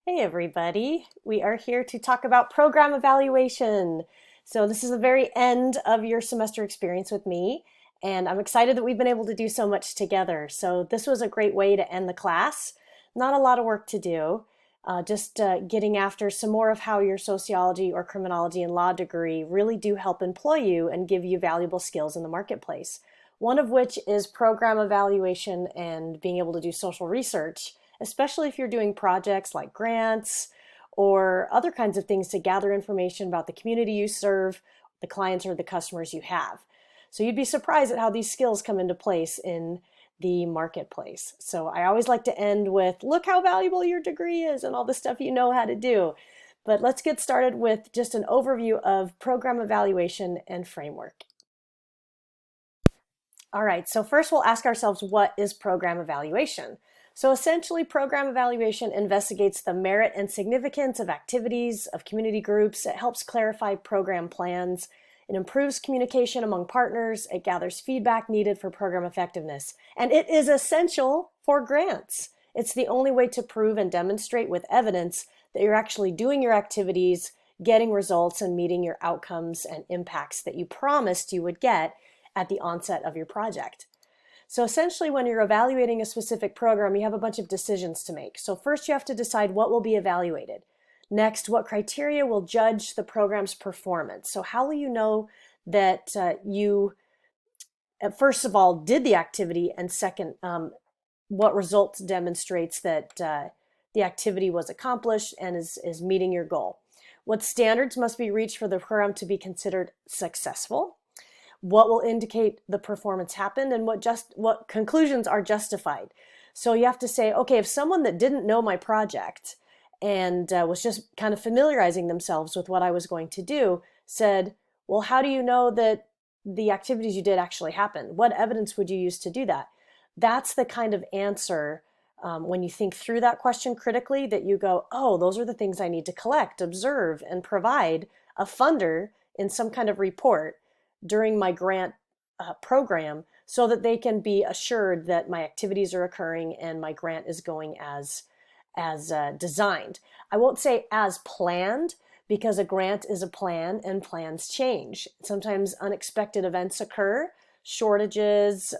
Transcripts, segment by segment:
Hey everybody, we are here to talk about program evaluation. So this is the very end of your semester experience with me, and I'm excited that we've been able to do so much together. So this was a great way to end the class. Not a lot of work to do, just getting after some more of how your sociology or criminology and law degree really do help employ you and give you valuable skills in the marketplace. One of which is program evaluation and being able to do social research, especially if you're doing projects like grants or other kinds of things to gather information about the community you serve, the clients or the customers you have. So you'd be surprised at how these skills come into place in the marketplace. So I always like to end with, look how valuable your degree is and all the stuff you know how to do. But let's get started with just an overview of program evaluation and framework. All right, so first we'll ask ourselves, what is program evaluation? So essentially, program evaluation investigates the merit and significance of activities, of community groups. It helps clarify program plans. It improves communication among partners. It gathers feedback needed for program effectiveness. And it is essential for grants. It's the only way to prove and demonstrate with evidence that you're actually doing your activities, getting results, and meeting your outcomes and impacts that you promised you would get at the onset of your project. So essentially, when you're evaluating a specific program, you have a bunch of decisions to make. So first, you have to decide what will be evaluated. Next, what criteria will judge the program's performance? So how will you know that you, first of all, did the activity, and second, what results demonstrates that the activity was accomplished and is meeting your goal? What standards must be reached for the program to be considered successful? What will indicate the performance happened, and what conclusions are justified? So you have to say, okay, if someone that didn't know my project and was just kind of familiarizing themselves with what I was going to do said, well, how do you know that the activities you did actually happened? What evidence would you use to do that? That's the kind of answer, when you think through that question critically, that you go, oh, those are the things I need to collect, observe, and provide a funder in some kind of report during my grant program, so that they can be assured that my activities are occurring and my grant is going as designed. I won't say as planned, because a grant is a plan and plans change. Sometimes unexpected events occur, shortages,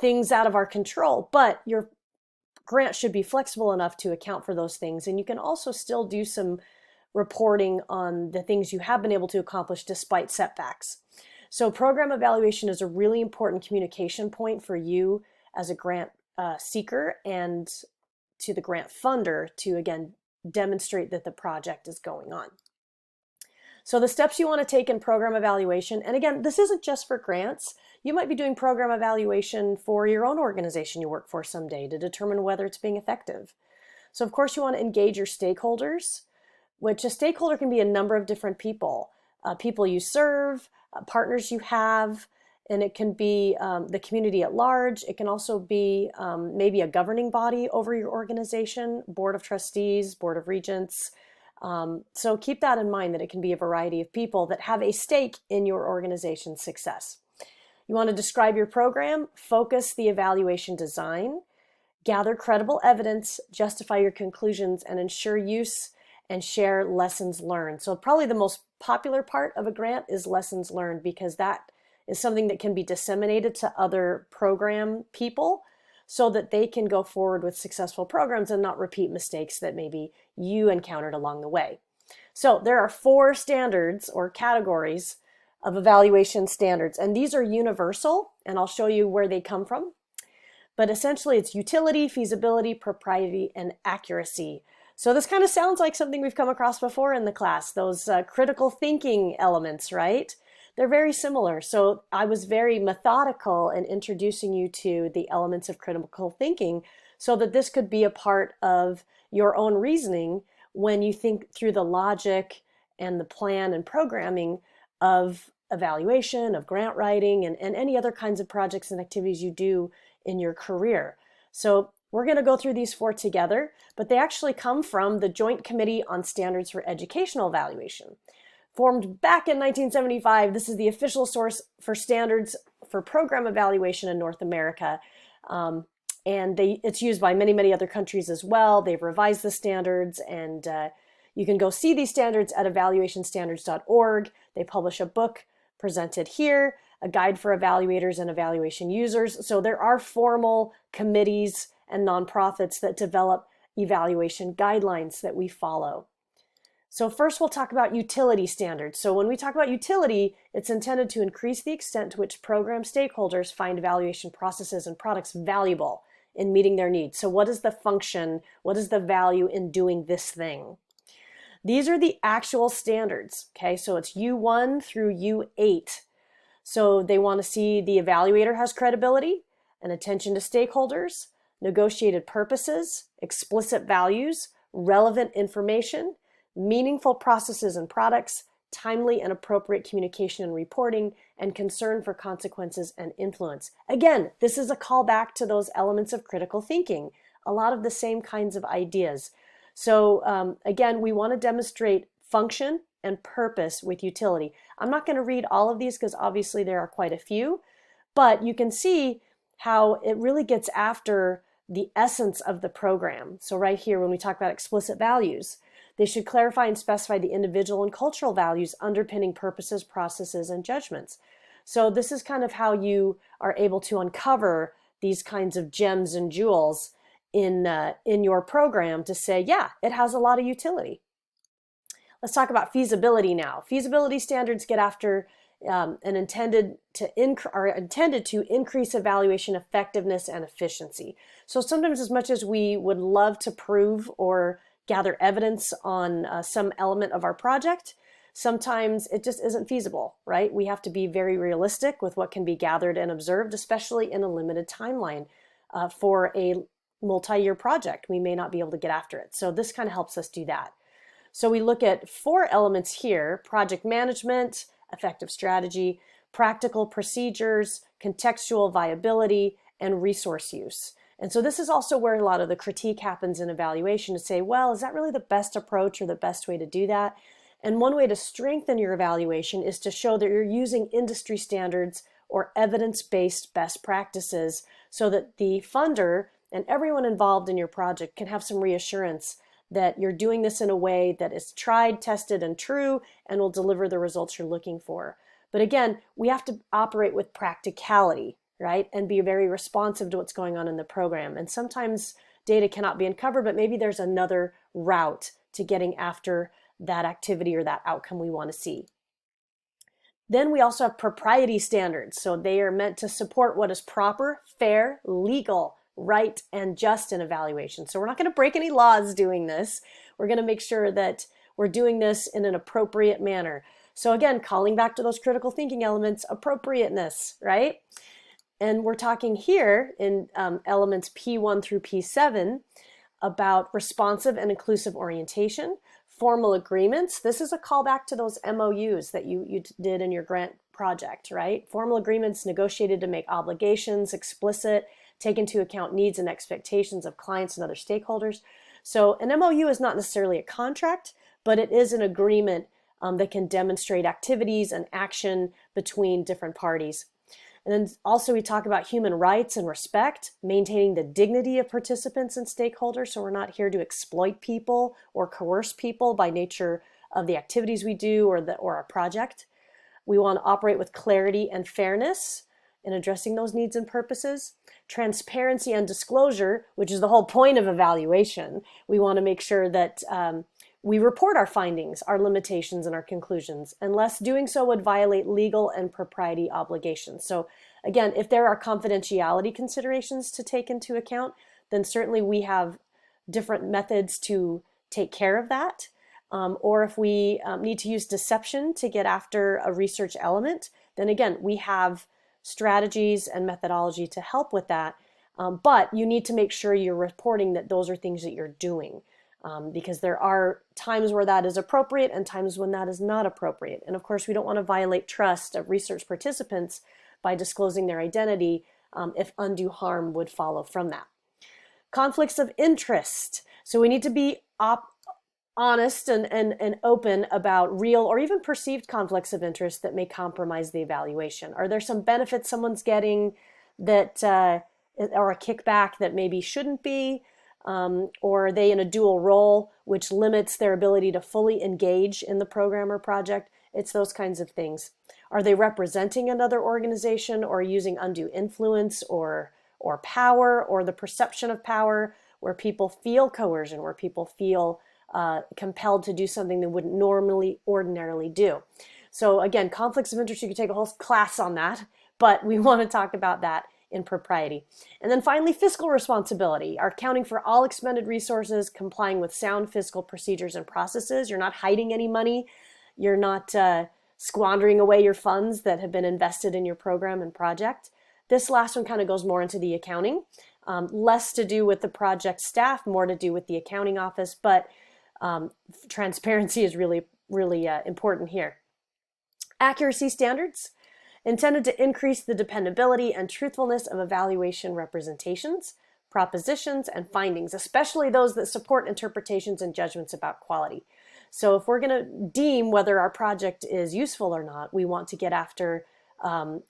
things out of our control, but your grant should be flexible enough to account for those things. And you can also still do some reporting on the things you have been able to accomplish despite setbacks. So program evaluation is a really important communication point for you as a grant seeker and to the grant funder to, again, demonstrate that the project is going on. So the steps you want to take in program evaluation, and again, this isn't just for grants. You might be doing program evaluation for your own organization you work for someday to determine whether it's being effective. So of course you want to engage your stakeholders, which a stakeholder can be a number of different people. People you serve, partners you have, and it can be the community at large. It can also be maybe a governing body over your organization, board of trustees, board of regents. So keep that in mind, that it can be a variety of people that have a stake in your organization's success. You want to describe your program, focus the evaluation design, gather credible evidence, justify your conclusions, and ensure use and share lessons learned. So probably the most popular part of a grant is lessons learned, because that is something that can be disseminated to other program people so that they can go forward with successful programs and not repeat mistakes that maybe you encountered along the way. So there are 4 standards or categories of evaluation standards, and these are universal, and I'll show you where they come from. But essentially it's utility, feasibility, propriety, and accuracy. So this kind of sounds like something we've come across before in the class, those critical thinking elements, right? They're very similar. So I was very methodical in introducing you to the elements of critical thinking so that this could be a part of your own reasoning when you think through the logic and the plan and programming of evaluation, of grant writing, and any other kinds of projects and activities you do in your career. So we're going to go through these 4 together, but they actually come from the Joint Committee on Standards for Educational Evaluation. Formed back in 1975, this is the official source for standards for program evaluation in North America. And it's used by many, many other countries as well. They've revised the standards, and you can go see these standards at evaluationstandards.org. They publish a book presented here, a guide for evaluators and evaluation users. So there are formal committees and nonprofits that develop evaluation guidelines that we follow. So first we'll talk about utility standards. So when we talk about utility, it's intended to increase the extent to which program stakeholders find evaluation processes and products valuable in meeting their needs. So what is the function? What is the value in doing this thing? These are the actual standards, okay? So it's U1 through U8. So they want to see the evaluator has credibility and attention to stakeholders, negotiated purposes, explicit values, relevant information, meaningful processes and products, timely and appropriate communication and reporting, and concern for consequences and influence. Again, this is a callback to those elements of critical thinking, a lot of the same kinds of ideas. So again, we want to demonstrate function and purpose with utility. I'm not going to read all of these because obviously there are quite a few, but you can see how it really gets after the essence of the program. So right here, when we talk about explicit values, they should clarify and specify the individual and cultural values underpinning purposes, processes, and judgments. So this is kind of how you are able to uncover these kinds of gems and jewels in your program to say, yeah, it has a lot of utility. Let's talk about feasibility now. Feasibility standards get after are intended to increase evaluation effectiveness and efficiency. So sometimes, as much as we would love to prove or gather evidence on some element of our project, sometimes it just isn't feasible, right? We have to be very realistic with what can be gathered and observed, especially in a limited timeline for a multi-year project. We may not be able to get after it. So this kind of helps us do that. So we look at 4 elements here: project management, effective strategy, practical procedures, contextual viability, and resource use. And so this is also where a lot of the critique happens in evaluation, to say, well, is that really the best approach or the best way to do that? And one way to strengthen your evaluation is to show that you're using industry standards or evidence-based best practices so that the funder and everyone involved in your project can have some reassurance that you're doing this in a way that is tried, tested, and true, and will deliver the results you're looking for. But again, we have to operate with practicality, right? And be very responsive to what's going on in the program. And sometimes data cannot be uncovered, but maybe there's another route to getting after that activity or that outcome we want to see. Then we also have propriety standards. So they are meant to support what is proper, fair, legal, right, and just in evaluation. So we're not going to break any laws doing this. We're going to make sure that we're doing this in an appropriate manner. So again, calling back to those critical thinking elements, appropriateness, right? And we're talking here in elements P1 through P7 about responsive and inclusive orientation, formal agreements. This is a callback to those MOUs that you did in your grant project, right? Formal agreements negotiated to make obligations explicit, take into account needs and expectations of clients and other stakeholders. So an MOU is not necessarily a contract, but it is an agreement that can demonstrate activities and action between different parties. And then also we talk about human rights and respect, maintaining the dignity of participants and stakeholders. So we're not here to exploit people or coerce people by nature of the activities we do or our project. We want to operate with clarity and fairness in addressing those needs and purposes. Transparency and disclosure, which is the whole point of evaluation. We want to make sure that we report our findings, our limitations, and our conclusions, unless doing so would violate legal and propriety obligations. So again, if there are confidentiality considerations to take into account, then certainly we have different methods to take care of that. Or if we need to use deception to get after a research element, then again, we have strategies and methodology to help with that. But you need to make sure you're reporting that those are things that you're doing. Because there are times where that is appropriate and times when that is not appropriate. And of course, we don't want to violate trust of research participants by disclosing their identity if undue harm would follow from that. Conflicts of interest. So we need to be honest and open about real or even perceived conflicts of interest that may compromise the evaluation. Are there some benefits someone's getting that or a kickback that maybe shouldn't be, or are they in a dual role, which limits their ability to fully engage in the program or project? It's those kinds of things. Are they representing another organization or using undue influence or power or the perception of power, where people feel coercion, where people feel compelled to do something they wouldn't ordinarily do? So again, conflicts of interest, you could take a whole class on that, but we want to talk about that in propriety. And then finally, fiscal responsibility, are accounting for all expended resources, complying with sound fiscal procedures and processes. You're not hiding any money. You're not squandering away your funds that have been invested in your program and project. This last one kind of goes more into the accounting, less to do with the project staff, more to do with the accounting office, but transparency is really, really important here. Accuracy standards, intended to increase the dependability and truthfulness of evaluation representations, propositions, and findings, especially those that support interpretations and judgments about quality. So if we're going to deem whether our project is useful or not, we want to get after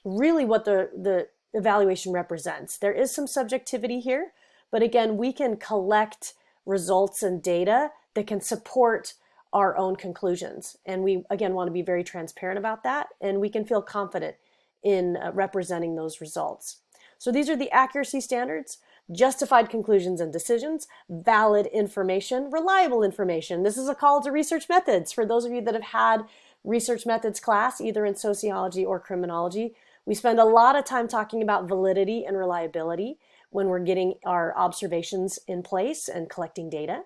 really what the evaluation represents. There is some subjectivity here, but again, we can collect results and data that can support our own conclusions. And we, again, want to be very transparent about that, and we can feel confident in representing those results. So these are the accuracy standards: justified conclusions and decisions, valid information, reliable information. This is a call to research methods. For those of you that have had research methods class, either in sociology or criminology, we spend a lot of time talking about validity and reliability when we're getting our observations in place and collecting data.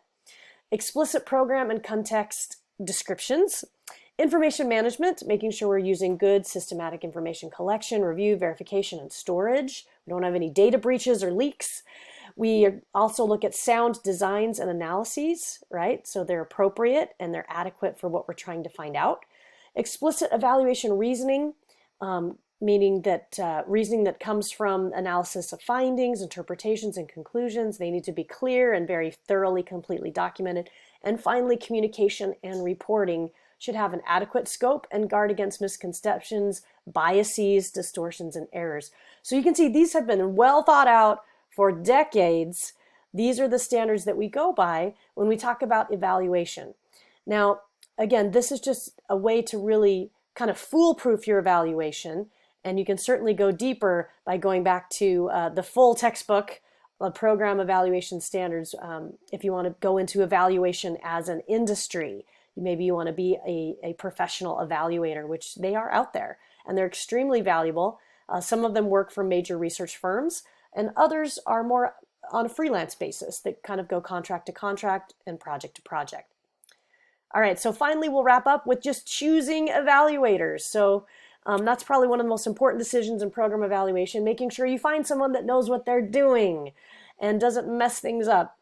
Explicit program and context descriptions. Information management, making sure we're using good systematic information collection, review, verification, and storage. We don't have any data breaches or leaks. We also look at sound designs and analyses, right? So they're appropriate and they're adequate for what we're trying to find out. Explicit evaluation reasoning, meaning that reasoning that comes from analysis of findings, interpretations, and conclusions. They need to be clear and very thoroughly, completely documented. And finally, communication and reporting should have an adequate scope and guard against misconceptions, biases, distortions, and errors. So you can see these have been well thought out for decades. These are the standards that we go by when we talk about evaluation. Now, again, this is just a way to really kind of foolproof your evaluation. And you can certainly go deeper by going back to the full textbook of program evaluation standards. If you want to go into evaluation as an industry, maybe you want to be a professional evaluator, which they are out there, and they're extremely valuable. Some of them work for major research firms, and others are more on a freelance basis that kind of go contract to contract and project to project. All right, so finally we'll wrap up with just choosing evaluators. So that's probably one of the most important decisions in program evaluation, making sure you find someone that knows what they're doing and doesn't mess things up.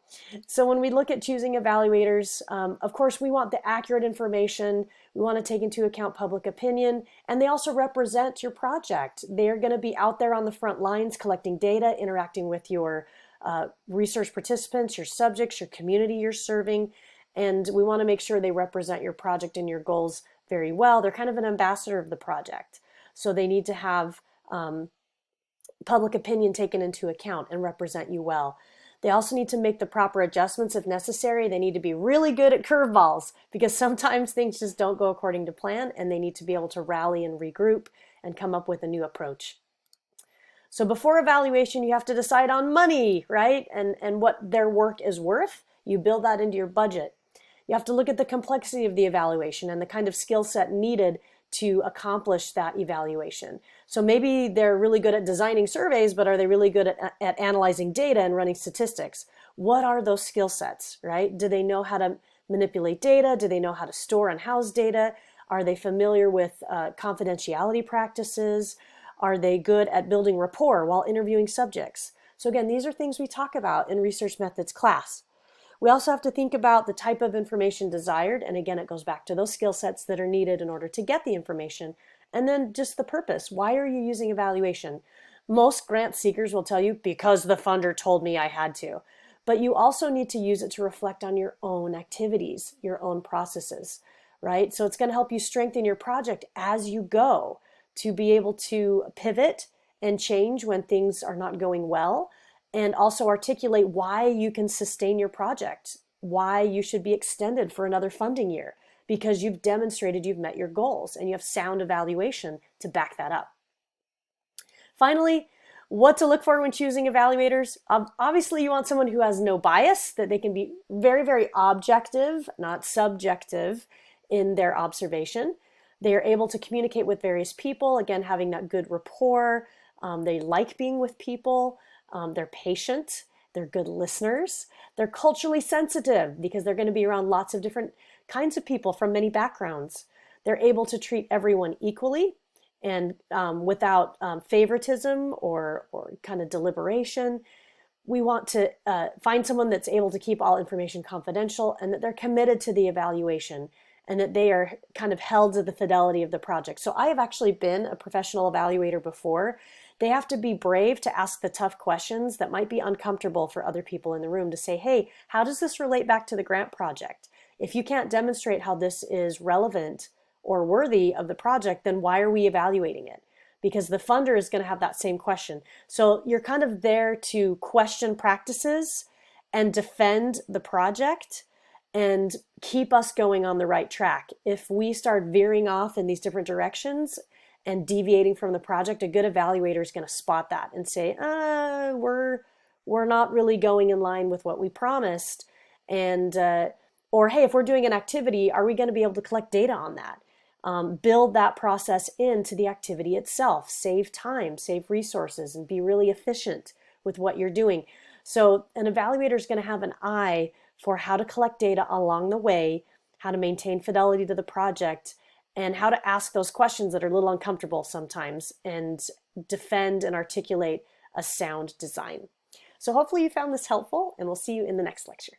So when we look at choosing evaluators, of course, we want the accurate information. We want to take into account public opinion, and they also represent your project. They're going to be out there on the front lines collecting data, interacting with your research participants, your subjects, your community you're serving, and we want to make sure they represent your project and your goals very well. They're kind of an ambassador of the project. So they need to have public opinion taken into account and represent you well. They also need to make the proper adjustments if necessary. They need to be really good at curveballs, because sometimes things just don't go according to plan, and they need to be able to rally and regroup and come up with a new approach. So before evaluation, you have to decide on money, right? And what their work is worth. You build that into your budget. You have to look at the complexity of the evaluation and the kind of skill set needed to accomplish that evaluation. So maybe they're really good at designing surveys, but are they really good at analyzing data and running statistics? What are those skill sets, right? Do they know how to manipulate data? Do they know how to store and house data? Are they familiar with confidentiality practices? Are they good at building rapport while interviewing subjects? So again, these are things we talk about in research methods class. We also have to think about the type of information desired, and again, it goes back to those skill sets that are needed in order to get the information, and then just the purpose. Why are you using evaluation? Most grant seekers will tell you, because the funder told me I had to. But you also need to use it to reflect on your own activities, your own processes, right? So it's going to help you strengthen your project as you go, to be able to pivot and change when things are not going well, and also articulate why you can sustain your project, why you should be extended for another funding year, because you've demonstrated you've met your goals and you have sound evaluation to back that up. Finally, what to look for when choosing evaluators. Obviously, you want someone who has no bias, that they can be very, very objective, not subjective in their observation. They are able to communicate with various people, again, having that good rapport. They like being with people. They're patient. They're good listeners. They're culturally sensitive because they're going to be around lots of different kinds of people from many backgrounds. They're able to treat everyone equally and without favoritism or kind of deliberation. We want to find someone that's able to keep all information confidential, and that they're committed to the evaluation, and that they are kind of held to the fidelity of the project. So I have actually been a professional evaluator before. They have to be brave to ask the tough questions that might be uncomfortable for other people in the room, to say, hey, how does this relate back to the grant project? If you can't demonstrate how this is relevant or worthy of the project, then why are we evaluating it? Because the funder is going to have that same question. So you're kind of there to question practices and defend the project and keep us going on the right track. If we start veering off in these different directions and deviating from the project, a good evaluator is going to spot that and say, we're not really going in line with what we promised. And or hey, if we're doing an activity, are we going to be able to collect data on that? Build that process into the activity itself. Save time, save resources, and be really efficient with what you're doing. So an evaluator is going to have an eye for how to collect data along the way, how to maintain fidelity to the project, and how to ask those questions that are a little uncomfortable sometimes, and defend and articulate a sound design. So hopefully you found this helpful, and we'll see you in the next lecture.